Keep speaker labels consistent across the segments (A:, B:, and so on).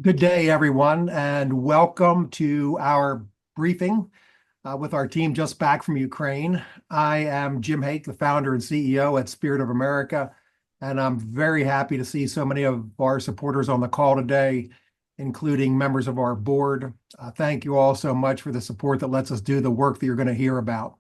A: Good day, everyone, and welcome to our briefing with our team just back from Ukraine. I am Jim Hake, the founder and CEO at Spirit of America, and I'm very happy to see so many of our supporters on the call today, including members of our board. Thank you all so much for the support that lets us do the work that you're going to hear about.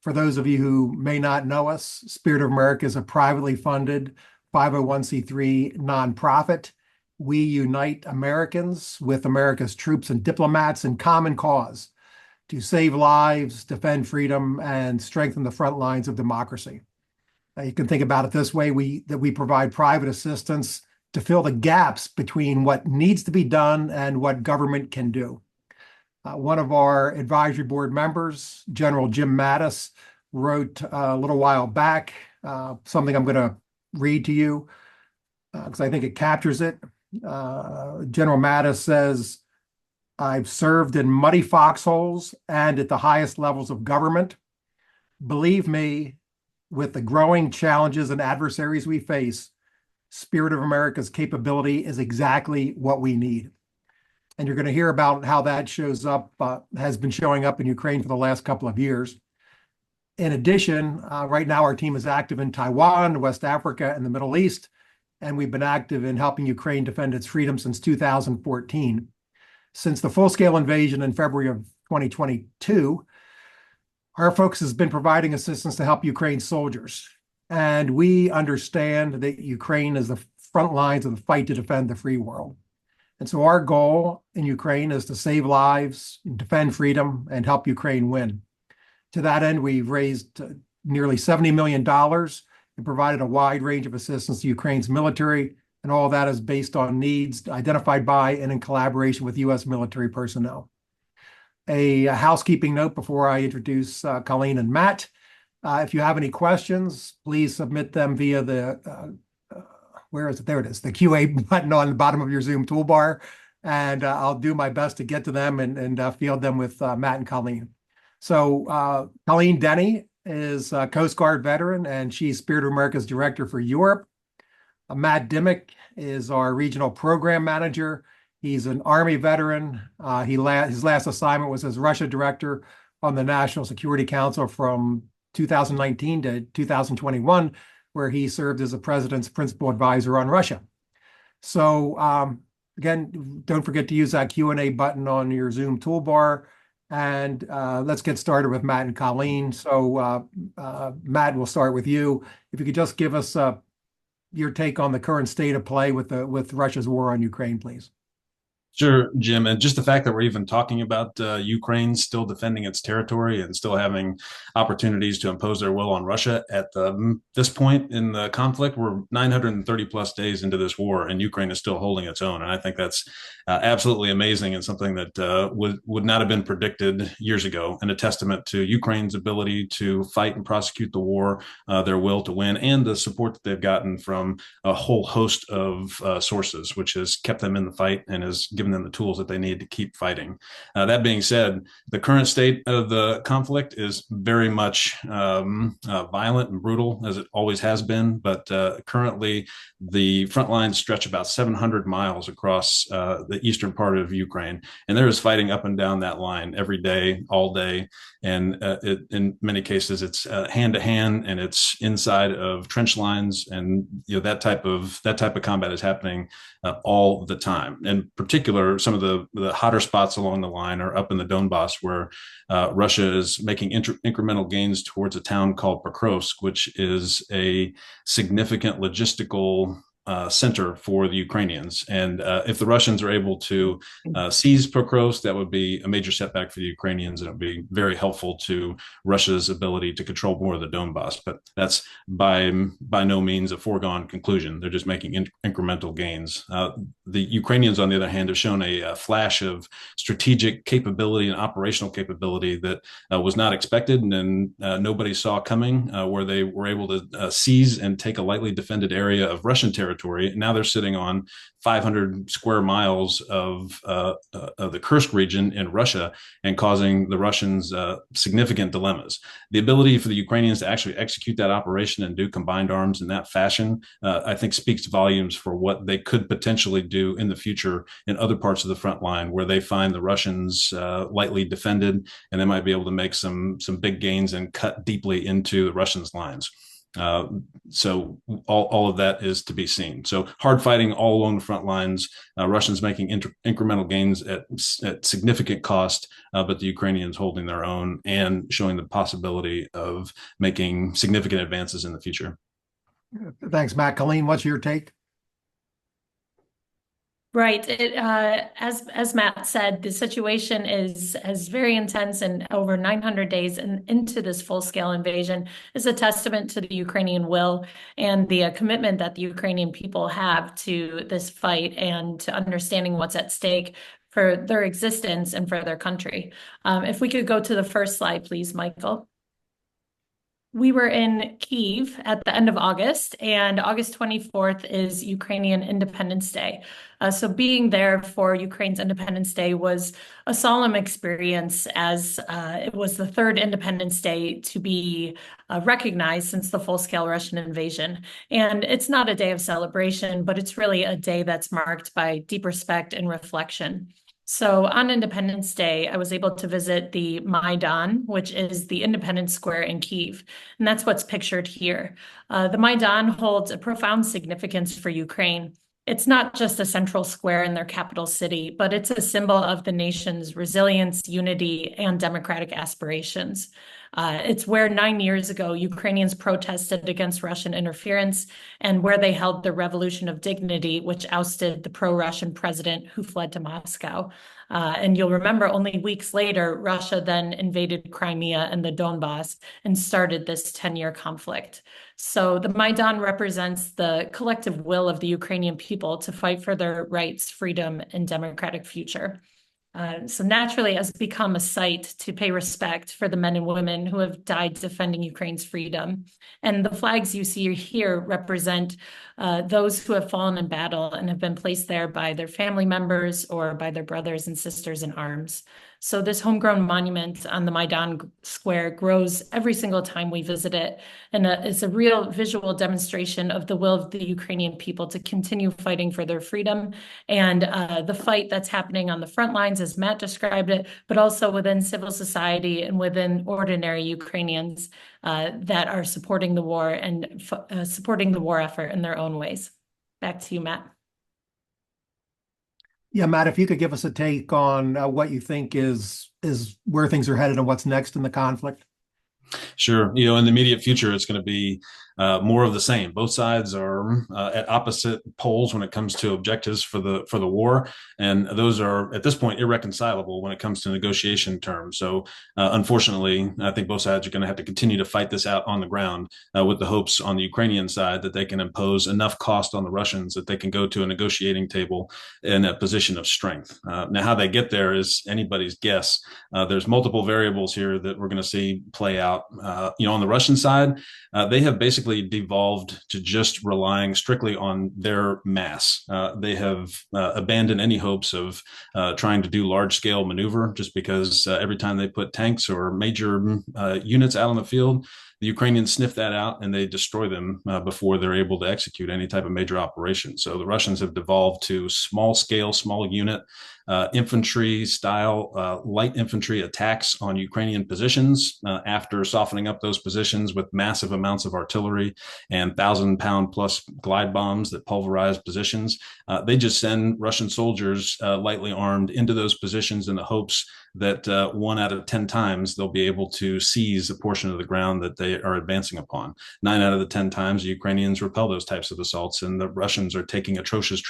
A: For those of you who may not know us, Spirit of America is a privately funded 501c3 nonprofit. We unite Americans with America's troops and diplomats in common cause to save lives, defend freedom, and strengthen the front lines of democracy. You can think about it this way, that we provide private assistance to fill the gaps between what needs to be done and what government can do. One of our advisory board members, General Jim Mattis, wrote a little while back something I'm going to read to you because I think it captures it. General Mattis says, "I've served in muddy foxholes and at the highest levels of government. Believe me, with the growing challenges and adversaries we face, Spirit of America's capability is exactly what we need." And you're going to hear about how that shows up, has been showing up in Ukraine for the last couple of years. In addition, right now our team is active in Taiwan, West Africa, and the Middle East, and we've been active in helping Ukraine defend its freedom since 2014. Since the full-scale invasion in February of 2022, our focus has been providing assistance to help Ukraine's soldiers. And we understand that Ukraine is the front lines of the fight to defend the free world. And so our goal in Ukraine is to save lives, defend freedom, and help Ukraine win. To that end, we've raised nearly $70 million and provided a wide range of assistance to Ukraine's military, and all that is based on needs identified by and in collaboration with U.S. military personnel. A housekeeping note before I introduce Colleen and Matt. If you have any questions, please submit them via the, where is it? There it is, the QA button on the bottom of your Zoom toolbar, and I'll do my best to get to them and field them with Matt and Colleen. So Colleen Denny is a Coast Guard veteran, and she's Spirit of America's Director for Europe. Matt Dimmick is our Regional Program Manager. He's an Army veteran. His last assignment was as Russia Director on the National Security Council from 2019 to 2021, where he served as the President's Principal Advisor on Russia. So again, don't forget to use that Q&A button on your Zoom toolbar. And let's get started with Matt and Colleen. So Matt, we'll start with you. If you could just give us your take on the current state of play with Russia's war on Ukraine, please.
B: Sure, Jim. And just the fact that we're even talking about Ukraine still defending its territory and still having opportunities to impose their will on Russia at this point in the conflict, we're 930 plus days into this war, and Ukraine is still holding its own. And I think that's absolutely amazing and something that would not have been predicted years ago, and a testament to Ukraine's ability to fight and prosecute the war, their will to win, and the support that they've gotten from a whole host of sources, which has kept them in the fight and has given them the tools that they need to keep fighting. That being said, the current state of the conflict is very much violent and brutal, as it always has been. But currently, the front lines stretch about 700 miles across the eastern part of Ukraine, and there is fighting up and down that line every day, all day. And in many cases, it's hand to hand, and it's inside of trench lines, and that type of combat is happening all the time. In particular, some of the hotter spots along the line are up in the Donbass, where Russia is making incremental gains towards a town called Pokrovsk, which is a significant logistical center for the Ukrainians. And if the Russians are able to seize Pokrovsk, that would be a major setback for the Ukrainians, and it would be very helpful to Russia's ability to control more of the Donbass. But that's by no means a foregone conclusion. They're just making incremental gains. The Ukrainians, on the other hand, have shown a flash of strategic capability and operational capability that was not expected and nobody saw coming, where they were able to seize and take a lightly defended area of Russian territory territory. Now they're sitting on 500 square miles of the Kursk region in Russia and causing the Russians significant dilemmas. The ability for the Ukrainians to actually execute that operation and do combined arms in that fashion, I think speaks volumes for what they could potentially do in the future in other parts of the front line where they find the Russians lightly defended, and they might be able to make some big gains and cut deeply into the Russians' lines. So all of that is to be seen. So hard fighting all along the front lines, Russians making incremental gains at significant cost, but the Ukrainians holding their own and showing the possibility of making significant advances in the future.
A: Thanks, Matt. Colleen, what's your take?
C: Right. As Matt said, the situation is very intense, and over 900 days into this full-scale invasion is a testament to the Ukrainian will and the commitment that the Ukrainian people have to this fight and to understanding what's at stake for their existence and for their country. If we could go to the first slide, please, Michael. We were in Kyiv at the end of August, and August 24th is Ukrainian Independence Day. So being there for Ukraine's Independence Day was a solemn experience, as it was the third Independence Day to be recognized since the full-scale Russian invasion. And it's not a day of celebration, but it's really a day that's marked by deep respect and reflection. So on Independence Day, I was able to visit the Maidan, which is the Independence Square in Kyiv, and that's what's pictured here. The Maidan holds a profound significance for Ukraine. It's not just a central square in their capital city, but it's a symbol of the nation's resilience, unity, and democratic aspirations. It's where 9 years ago, Ukrainians protested against Russian interference and where they held the Revolution of Dignity, which ousted the pro-Russian president who fled to Moscow. And you'll remember only weeks later, Russia then invaded Crimea and the Donbass and started this 10-year conflict. So the Maidan represents the collective will of the Ukrainian people to fight for their rights, freedom, and democratic future. So naturally, it has become a site to pay respect for the men and women who have died defending Ukraine's freedom. And the flags you see here represent those who have fallen in battle and have been placed there by their family members or by their brothers and sisters in arms. So this homegrown monument on the Maidan Square grows every single time we visit it. And it's a real visual demonstration of the will of the Ukrainian people to continue fighting for their freedom and the fight that's happening on the front lines, as Matt described it, but also within civil society and within ordinary Ukrainians that are supporting the war and supporting the war effort in their own ways. Back to you, Matt.
A: Yeah, Matt, if you could give us a take on what you think is where things are headed and what's next in the conflict.
B: Sure. In the immediate future, it's going to be more of the same. Both sides are at opposite poles when it comes to objectives for the war, and those are at this point irreconcilable when it comes to negotiation terms. So, unfortunately, I think both sides are going to have to continue to fight this out on the ground with the hopes on the Ukrainian side that they can impose enough cost on the Russians that they can go to a negotiating table in a position of strength. Now, how they get there is anybody's guess. There's multiple variables here that we're going to see play out. On the Russian side, they have basically devolved to just relying strictly on their mass. They have abandoned any hopes of trying to do large-scale maneuver just because every time they put tanks or major units out on the field, the Ukrainians sniff that out and they destroy them before they're able to execute any type of major operation. So the Russians have devolved to small scale, small unit infantry style, light infantry attacks on Ukrainian positions after softening up those positions with massive amounts of artillery and 1,000-pound plus glide bombs that pulverize positions. They just send Russian soldiers lightly armed into those positions in the hopes that 1 out of 10 times they'll be able to seize a portion of the ground that they are advancing upon. 9 out of the 10 times the Ukrainians repel those types of assaults, and the Russians are taking atrocious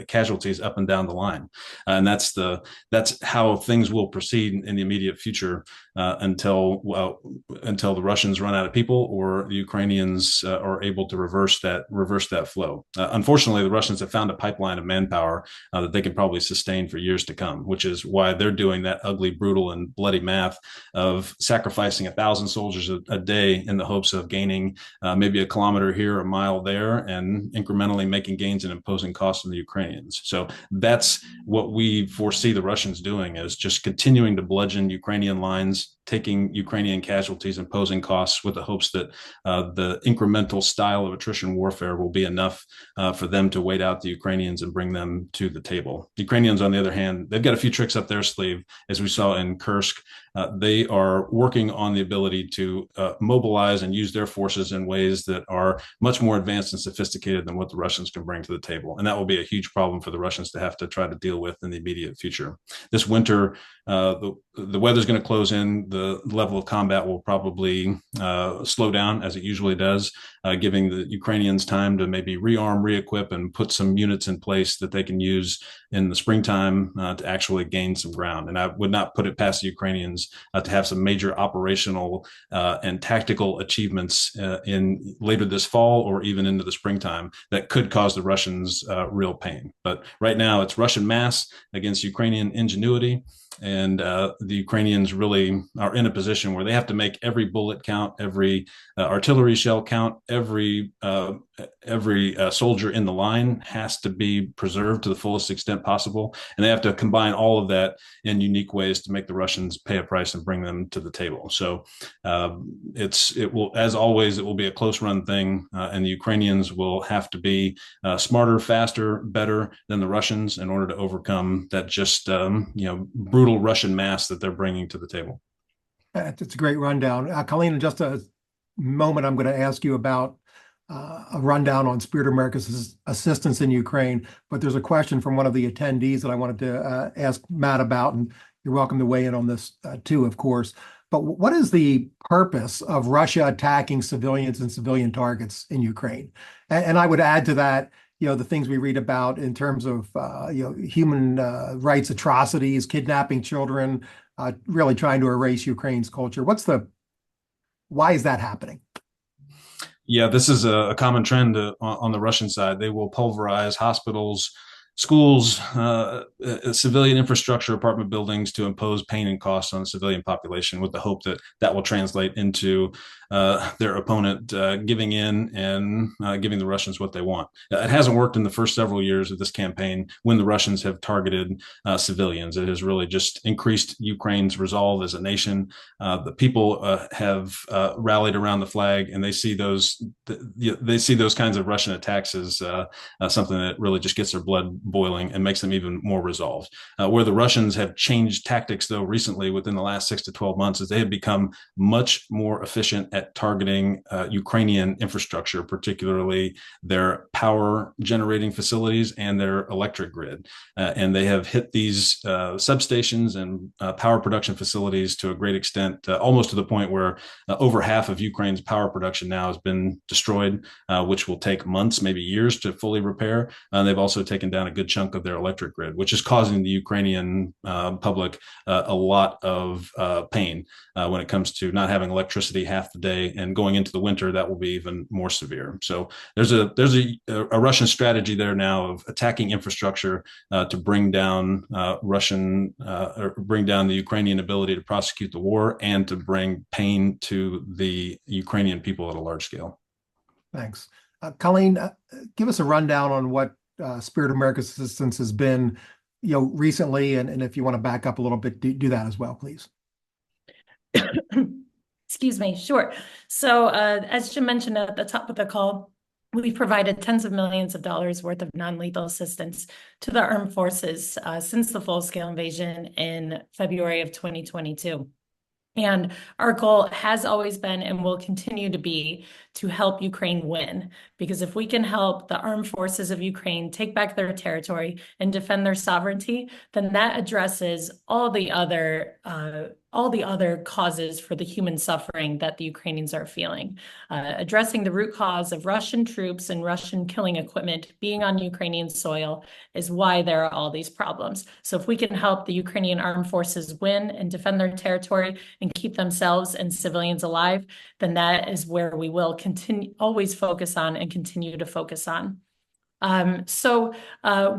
B: casualties up and down the line. And that's how things will proceed in the immediate future until the Russians run out of people or the Ukrainians are able to reverse that flow. Unfortunately, the Russians have found a pipeline of manpower that they can probably sustain for years to come, which is why they're doing that ugly, brutal, and bloody math of sacrificing 1,000 soldiers a day in the hopes of gaining maybe a kilometer here, a mile there, and incrementally making gains and imposing costs on the Ukrainians. So that's what we foresee the Russians doing, is just continuing to bludgeon Ukrainian lines, taking Ukrainian casualties, imposing costs with the hopes that the incremental style of attrition warfare will be enough for them to wait out the Ukrainians and bring them to the table. The Ukrainians, on the other hand, they've got a few tricks up their sleeve, as we saw in Kursk. They are working on the ability to mobilize and use their forces in ways that are much more advanced and sophisticated than what the Russians can bring to the table. And that will be a huge problem for the Russians to have to try to deal with in the immediate future. This winter, the weather's going to close in. The level of combat will probably slow down, as it usually does, giving the Ukrainians time to maybe rearm, re-equip, and put some units in place that they can use in the springtime to actually gain some ground. And I would not put it past the Ukrainians to have some major operational and tactical achievements in later this fall or even into the springtime that could cause the Russians real pain. But right now, it's Russian mass against Ukrainian ingenuity. And the Ukrainians really are in a position where they have to make every bullet count, every artillery shell count, every soldier in the line has to be preserved to the fullest extent possible. And they have to combine all of that in unique ways to make the Russians pay a price and bring them to the table. So it will, as always, it will be a close run thing. And the Ukrainians will have to be smarter, faster, better than the Russians in order to overcome that just, brutal Russian mass that they're bringing to the table.
A: It's a great rundown. Colleen, in just a moment, I'm going to ask you about a rundown on Spirit of America's assistance in Ukraine, but there's a question from one of the attendees that I wanted to ask Matt about, and you're welcome to weigh in on this too, of course. But what is the purpose of Russia attacking civilians and civilian targets in Ukraine? And I would add to that, the things we read about in terms of, human rights atrocities, kidnapping children, really trying to erase Ukraine's culture. Why is that happening?
B: Yeah, this is a common trend on the Russian side. They will pulverize hospitals, schools, civilian infrastructure, apartment buildings to impose pain and costs on the civilian population with the hope that that will translate into their opponent giving in and giving the Russians what they want. It hasn't worked in the first several years of this campaign when the Russians have targeted civilians. It has really just increased Ukraine's resolve as a nation. The people have rallied around the flag, and they see those kinds of Russian attacks as something that really just gets their blood boiling and makes them even more resolved. Where the Russians have changed tactics, though, recently within the last 6 to 12 months, is they have become much more efficient at targeting Ukrainian infrastructure, particularly their power generating facilities and their electric grid. And they have hit these substations and power production facilities to a great extent, almost to the point where over half of Ukraine's power production now has been destroyed, which will take months, maybe years to fully repair. They've also taken down a good chunk of their electric grid, which is causing the Ukrainian public a lot of pain when it comes to not having electricity half the day, and going into the winter, that will be even more severe. So there's a Russian strategy there now of attacking infrastructure to bring down bring down the Ukrainian ability to prosecute the war and to bring pain to the Ukrainian people at a large scale.
A: Thanks. Colleen, give us a rundown on what Spirit of America's assistance has been, recently, and if you want to back up a little bit, do that as well, please.
C: Excuse me. Sure. So as Jim mentioned at the top of the call, we've provided tens of millions of dollars worth of non-lethal assistance to the armed forces since the full-scale invasion in February of 2022. And our goal has always been and will continue to be to help Ukraine win. Because if we can help the armed forces of Ukraine take back their territory and defend their sovereignty, then that addresses all the other causes for the human suffering that the Ukrainians are feeling. Addressing the root cause of Russian troops and Russian killing equipment being on Ukrainian soil is why there are all these problems. So if we can help the Ukrainian armed forces win and defend their territory and keep themselves and civilians alive, then that is where we will always focus on and continue to focus on. So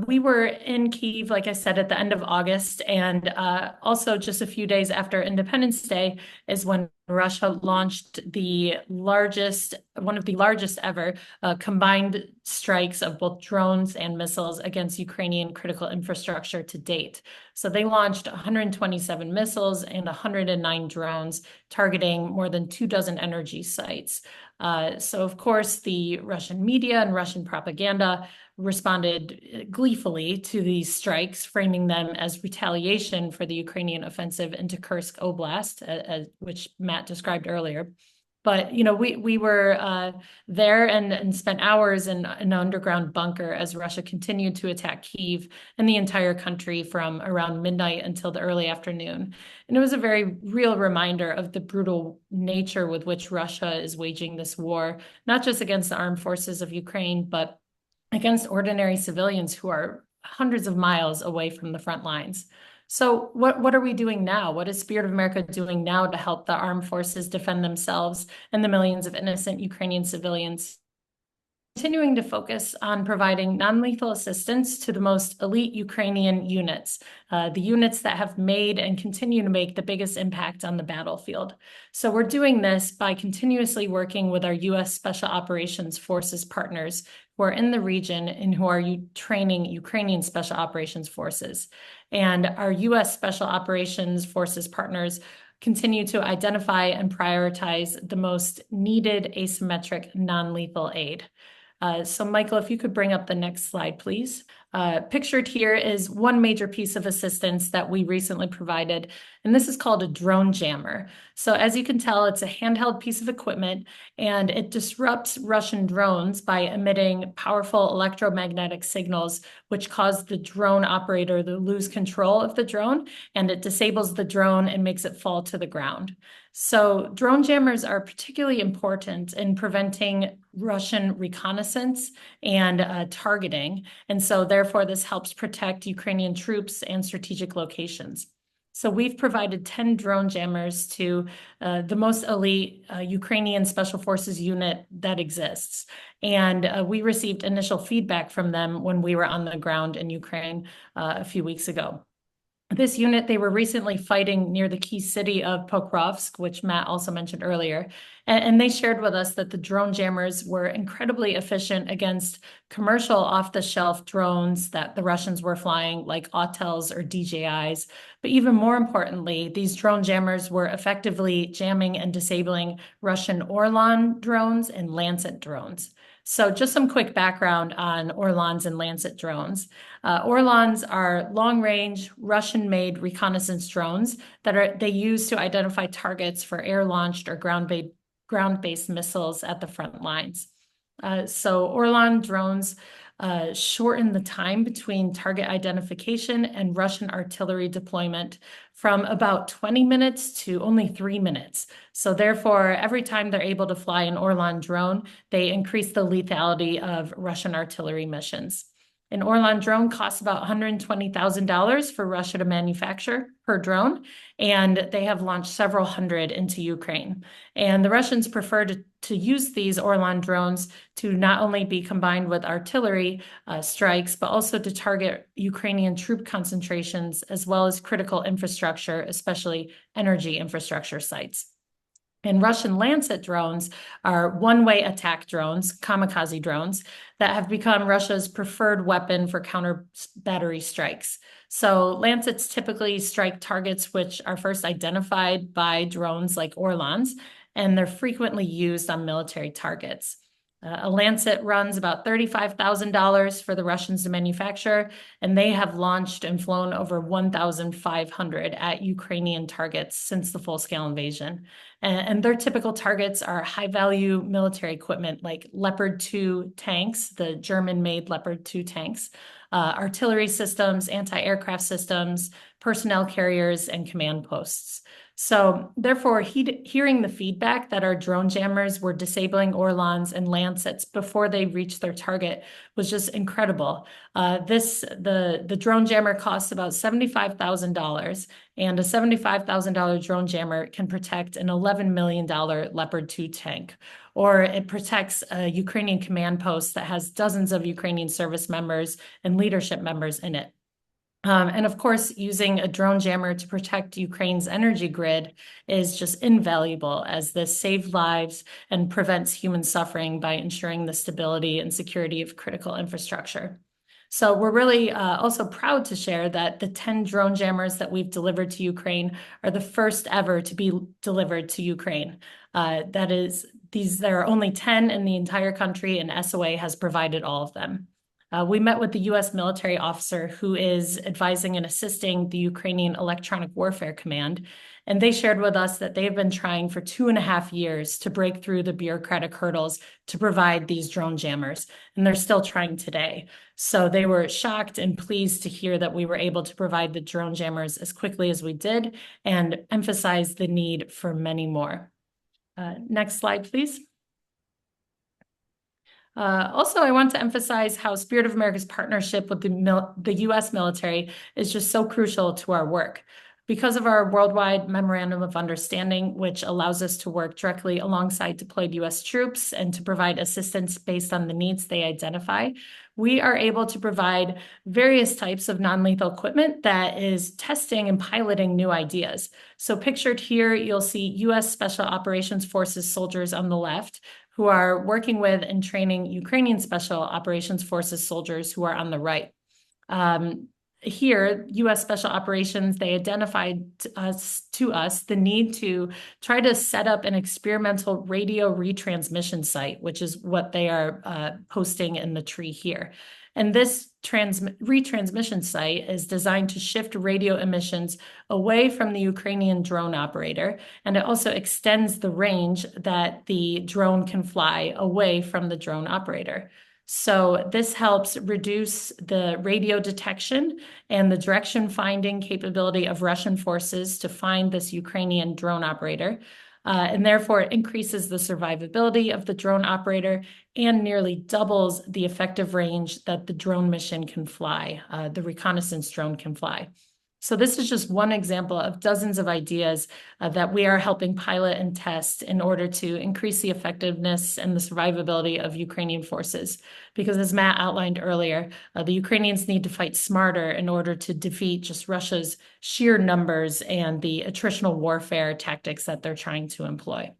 C: we were in Kyiv, like I said, at the end of August, and also just a few days after Independence Day is when Russia launched one of the largest ever combined strikes of both drones and missiles against Ukrainian critical infrastructure to date. So they launched 127 missiles and 109 drones targeting more than 24 energy sites. So of course, the Russian media and Russian propaganda responded gleefully to these strikes, framing them as retaliation for the Ukrainian offensive into Kursk Oblast, which Matt described earlier. But we were there and spent hours in an underground bunker as Russia continued to attack Kyiv and the entire country from around midnight until the early afternoon. And it was a very real reminder of the brutal nature with which Russia is waging this war, not just against the armed forces of Ukraine, but against ordinary civilians who are hundreds of miles away from the front lines. So what are we doing now? What is Spirit of America doing now to help the armed forces defend themselves and the millions of innocent Ukrainian civilians? Continuing to focus on providing non-lethal assistance to the most elite Ukrainian units, the units that have made and continue to make the biggest impact on the battlefield. So we're doing this by continuously working with our US Special Operations Forces partners who are in the region and who are training Ukrainian Special Operations Forces. And our US Special Operations Forces partners continue to identify and prioritize the most needed asymmetric non-lethal aid. So Michael, if you could bring up the next slide, please. Pictured here is one major piece of assistance that we recently provided, and this is called a drone jammer. So as you can tell, it's a handheld piece of equipment, and it disrupts Russian drones by emitting powerful electromagnetic signals, which cause the drone operator to lose control of the drone, and it disables the drone and makes it fall to the ground. So drone jammers are particularly important in preventing Russian reconnaissance and targeting. And so therefore, this helps protect Ukrainian troops and strategic locations. So we've provided 10 drone jammers to the most elite Ukrainian Special Forces unit that exists. And we received initial feedback from them when we were on the ground in Ukraine a few weeks ago. This unit, they were recently fighting near the key city of Pokrovsk, which Matt also mentioned earlier. And they shared with us that the drone jammers were incredibly efficient against commercial off-the-shelf drones that the Russians were flying, like Autels or DJIs. But even more importantly, these drone jammers were effectively jamming and disabling Russian Orlan drones and Lancet drones. So just some quick background on Orlans and Lancet drones. Orlans are long-range Russian-made reconnaissance drones that they use to identify targets for air-launched or ground-based missiles at the front lines. So Orlan drones shorten the time between target identification and Russian artillery deployment from about 20 minutes to only 3 minutes. So therefore, every time they're able to fly an Orlan drone, they increase the lethality of Russian artillery missions. An Orlan drone costs about $120,000 for Russia to manufacture per drone, and they have launched several hundred into Ukraine. And the Russians prefer to use these Orlan drones to not only be combined with artillery strikes, but also to target Ukrainian troop concentrations as well as critical infrastructure, especially energy infrastructure sites. And Russian Lancet drones are one-way attack drones, kamikaze drones, that have become Russia's preferred weapon for counter battery strikes. So Lancets typically strike targets which are first identified by drones like Orlans, and they're frequently used on military targets. A Lancet runs about $35,000 for the Russians to manufacture, and they have launched and flown over 1,500 at Ukrainian targets since the full-scale invasion. And their typical targets are high-value military equipment like Leopard 2 tanks, the German-made Leopard 2 tanks, artillery systems, anti-aircraft systems, personnel carriers, and command posts. So therefore, hearing the feedback that our drone jammers were disabling Orlans and Lancets before they reached their target was just incredible. The drone jammer costs about $75,000, and a $75,000 drone jammer can protect an $11 million Leopard 2 tank, or it protects a Ukrainian command post that has dozens of Ukrainian service members and leadership members in it. And of course, using a drone jammer to protect Ukraine's energy grid is just invaluable, as this saves lives and prevents human suffering by ensuring the stability and security of critical infrastructure. So we're really also proud to share that the 10 drone jammers that we've delivered to Ukraine are the first ever to be delivered to Ukraine. There are only 10 in the entire country, and SOA has provided all of them. We met with the US military officer who is advising and assisting the Ukrainian Electronic Warfare Command, and they shared with us that they've been trying for 2.5 years to break through the bureaucratic hurdles to provide these drone jammers, and they're still trying today. So they were shocked and pleased to hear that we were able to provide the drone jammers as quickly as we did, and emphasize the need for many more. Next slide, please. Also, I want to emphasize how Spirit of America's partnership with the US military is just so crucial to our work. Because of our worldwide memorandum of understanding, which allows us to work directly alongside deployed US troops and to provide assistance based on the needs they identify, we are able to provide various types of non-lethal equipment that is testing and piloting new ideas. So pictured here, you'll see US Special Operations Forces soldiers on the left, who are working with and training Ukrainian Special Operations Forces soldiers who are on the right. Here, US Special Operations, they identified to us the need to try to set up an experimental radio retransmission site, which is what they are posting in the tree here. And this retransmission site is designed to shift radio emissions away from the Ukrainian drone operator, and it also extends the range that the drone can fly away from the drone operator. So this helps reduce the radio detection and the direction finding capability of Russian forces to find this Ukrainian drone operator. And therefore it increases the survivability of the drone operator and nearly doubles the effective range that the drone mission can fly, the reconnaissance drone can fly. So this is just one example of dozens of ideas that we are helping pilot and test in order to increase the effectiveness and the survivability of Ukrainian forces. Because as Matt outlined earlier, the Ukrainians need to fight smarter in order to defeat just Russia's sheer numbers and the attritional warfare tactics that they're trying to employ.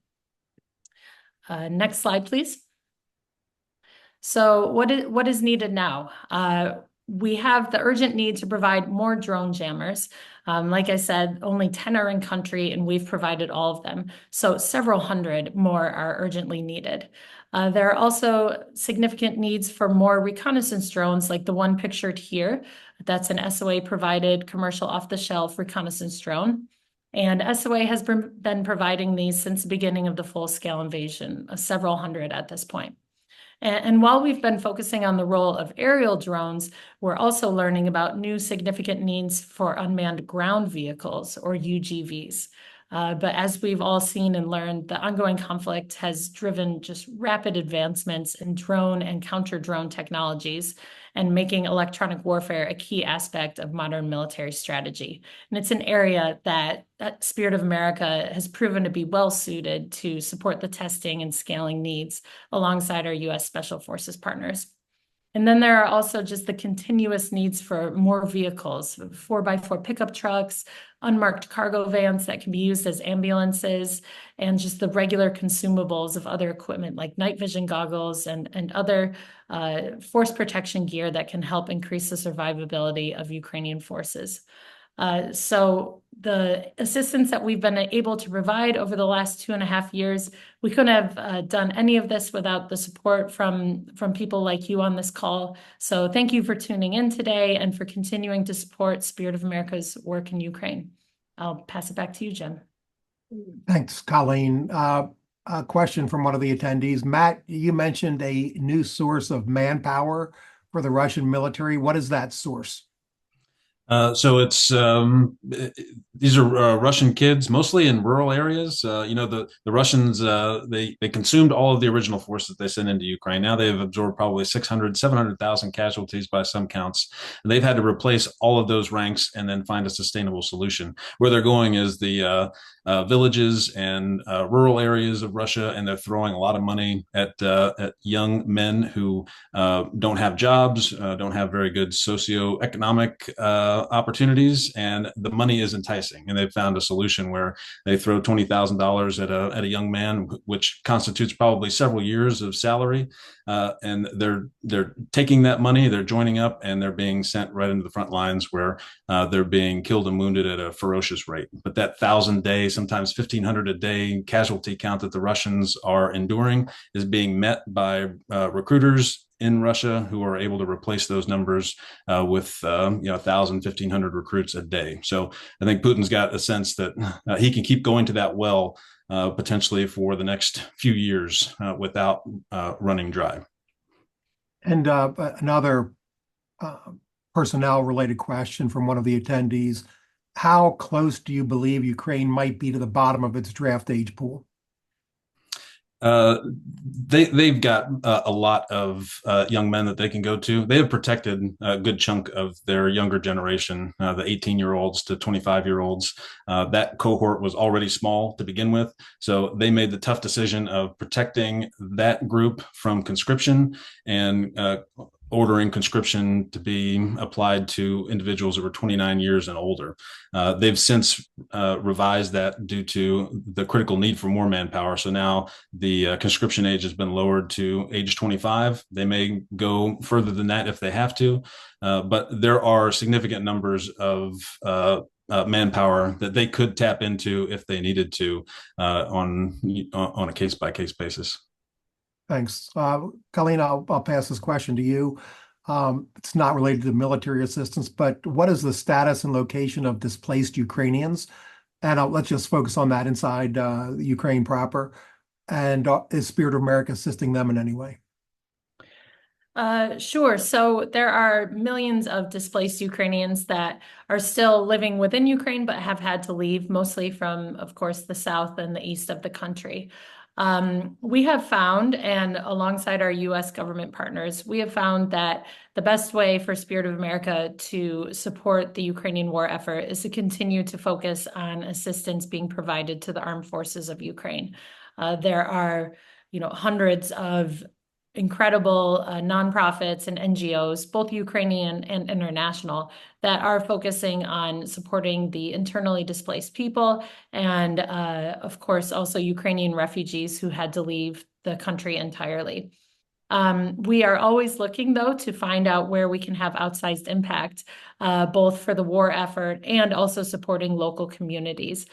C: Next slide, please. So what is needed now? We have the urgent need to provide more drone jammers. Like I said, only 10 are in country, and we've provided all of them. So several hundred more are urgently needed. There are also significant needs for more reconnaissance drones, like the one pictured here. That's an SOA-provided commercial off-the-shelf reconnaissance drone. And SOA has been providing these since the beginning of the full-scale invasion, several hundred at this point. And while we've been focusing on the role of aerial drones, we're also learning about new significant needs for unmanned ground vehicles, or UGVs. But as we've all seen and learned, the ongoing conflict has driven just rapid advancements in drone and counter-drone technologies, and making electronic warfare a key aspect of modern military strategy. And it's an area that Spirit of America has proven to be well suited to support the testing and scaling needs alongside our US Special Forces partners. And then there are also just the continuous needs for more vehicles, 4x4 pickup trucks, unmarked cargo vans that can be used as ambulances, and just the regular consumables of other equipment like night vision goggles and other force protection gear that can help increase the survivability of Ukrainian forces. So the assistance that we've been able to provide over the last 2.5 years, we couldn't have done any of this without the support from people like you on this call. So thank you for tuning in today and for continuing to support Spirit of America's work in Ukraine. I'll pass it back to you, Jim.
A: Thanks, Colleen. A question from one of the attendees. Matt, you mentioned a new source of manpower for the Russian military. What is that source?
B: So it's these are Russian kids, mostly in rural areas. The Russians, they consumed all of the original force that they sent into Ukraine. Now they've absorbed probably 700,000 casualties by some counts. And they've had to replace all of those ranks and then find a sustainable solution. Where they're going is the villages and rural areas of Russia, and they're throwing a lot of money at young men who don't have jobs, don't have very good socioeconomic opportunities, and the money is enticing. And they've found a solution where they throw $20,000 at a young man, which constitutes probably several years of salary, and they're taking that money, they're joining up, and they're being sent right into the front lines where they're being killed and wounded at a ferocious rate. But that 1,000-day, sometimes 1,500 a day casualty count that the Russians are enduring is being met by recruiters in Russia who are able to replace those numbers with 1,000, 1,500 recruits a day. So I think Putin's got a sense that he can keep going to that well potentially for the next few years without running dry.
A: And another personnel-related question from one of the attendees: how close do you believe Ukraine might be to the bottom of its draft age pool?
B: They've got a lot of young men that they can go to. They have protected a good chunk of their younger generation, the 18-year-olds to 25-year-olds. That cohort was already small to begin with, so they made the tough decision of protecting that group from conscription and ordering conscription to be applied to individuals who were 29 years and older. They've since revised that due to the critical need for more manpower. So now the conscription age has been lowered to age 25. They may go further than that if they have to, but there are significant numbers of manpower that they could tap into if they needed to on a case-by-case basis.
A: Thanks. Colleen, I'll pass this question to you. It's not related to military assistance, but what is the status and location of displaced Ukrainians? And let's just focus on that inside Ukraine proper. And is Spirit of America assisting them in any way?
C: Sure. So there are millions of displaced Ukrainians that are still living within Ukraine, but have had to leave, mostly from, of course, the south and the east of the country. We have found, and alongside our US government partners, we have found that the best way for Spirit of America to support the Ukrainian war effort is to continue to focus on assistance being provided to the armed forces of Ukraine. There are, hundreds of incredible nonprofits and NGOs, both Ukrainian and international, that are focusing on supporting the internally displaced people and, of course, also Ukrainian refugees who had to leave the country entirely. We are always looking, though, to find out where we can have outsized impact, both for the war effort and also supporting local communities.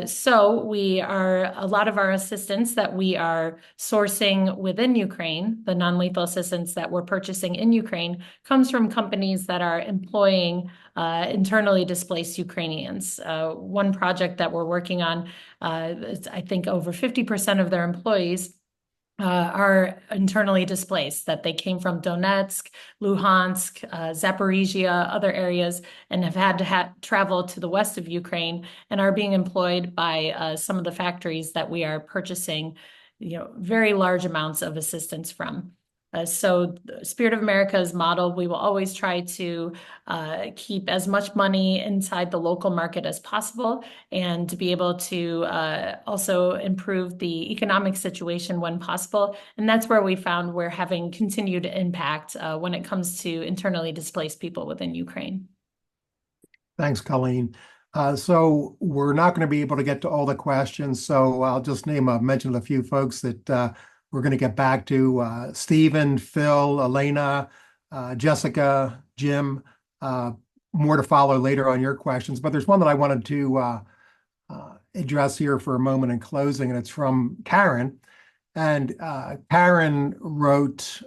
C: So a lot of our assistance that we are sourcing within Ukraine, the non-lethal assistance that we're purchasing in Ukraine, comes from companies that are employing internally displaced Ukrainians. One project that we're working on, I think over 50% of their employees are internally displaced, that they came from Donetsk, Luhansk, Zaporizhia, other areas, and have had to travel to the west of Ukraine and are being employed by some of the factories that we are purchasing, very large amounts of assistance from. So Spirit of America's model, we will always try to keep as much money inside the local market as possible, and to be able to also improve the economic situation when possible. And that's where we found we're having continued impact when it comes to internally displaced people within Ukraine.
A: Thanks, Colleen. So we're not going to be able to get to all the questions, so I'll just mention a few folks that we're going to get back to: Stephen, Phil, Elena, Jessica, Jim. More to follow later on your questions. But there's one that I wanted to address here for a moment in closing, and it's from Karen. And Karen wrote,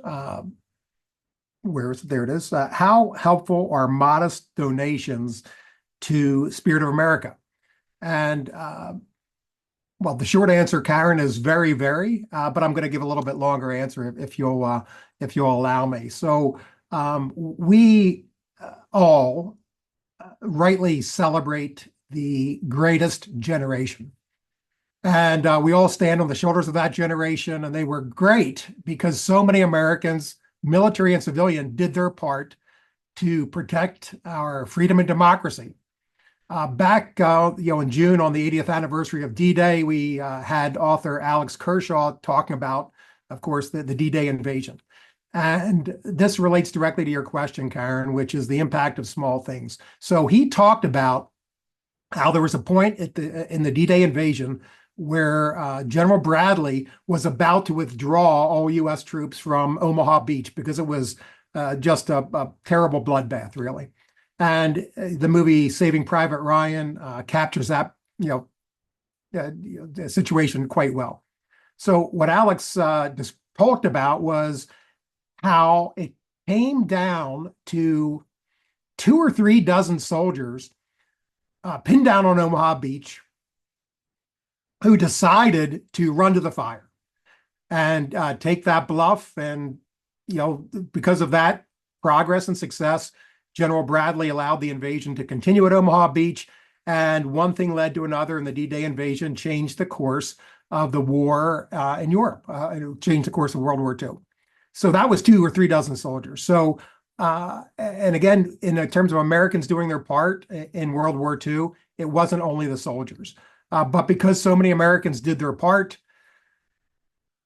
A: there it is. How helpful are modest donations to Spirit of America? And well, the short answer, Karen, is very, very, but I'm going to give a little bit longer answer if you'll allow me. So we all rightly celebrate the greatest generation. And we all stand on the shoulders of that generation, and they were great because so many Americans, military and civilian, did their part to protect our freedom and democracy. Back in June, on the 80th anniversary of D-Day, we had author Alex Kershaw talking about, of course, the D-Day invasion. And this relates directly to your question, Karen, which is the impact of small things. So he talked about how there was a point in the D-Day invasion where General Bradley was about to withdraw all U.S. troops from Omaha Beach because it was just a terrible bloodbath, really. And the movie Saving Private Ryan captures that, the situation quite well. So what Alex just talked about was how it came down to 2 or 3 dozen soldiers pinned down on Omaha Beach who decided to run to the fire and take that bluff. And, because of that progress and success, General Bradley allowed the invasion to continue at Omaha Beach. And one thing led to another, and the D-Day invasion changed the course of the war in Europe. It changed the course of World War II. So that was 2 or 3 dozen soldiers. So, and again, in terms of Americans doing their part in World War II, it wasn't only the soldiers. But because so many Americans did their part,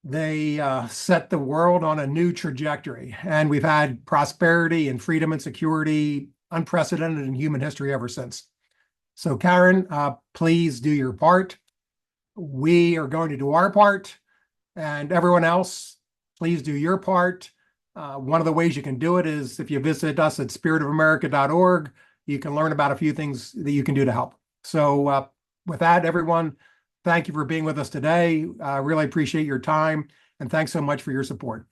A: they set the world on a new trajectory. And we've had prosperity and freedom and security unprecedented in human history ever since. So Karen, please do your part. We are going to do our part. And everyone else, please do your part. One of the ways you can do it is if you visit us at spiritofamerica.org, you can learn about a few things that you can do to help. So with that, everyone, thank you for being with us today. I really appreciate your time, and thanks so much for your support.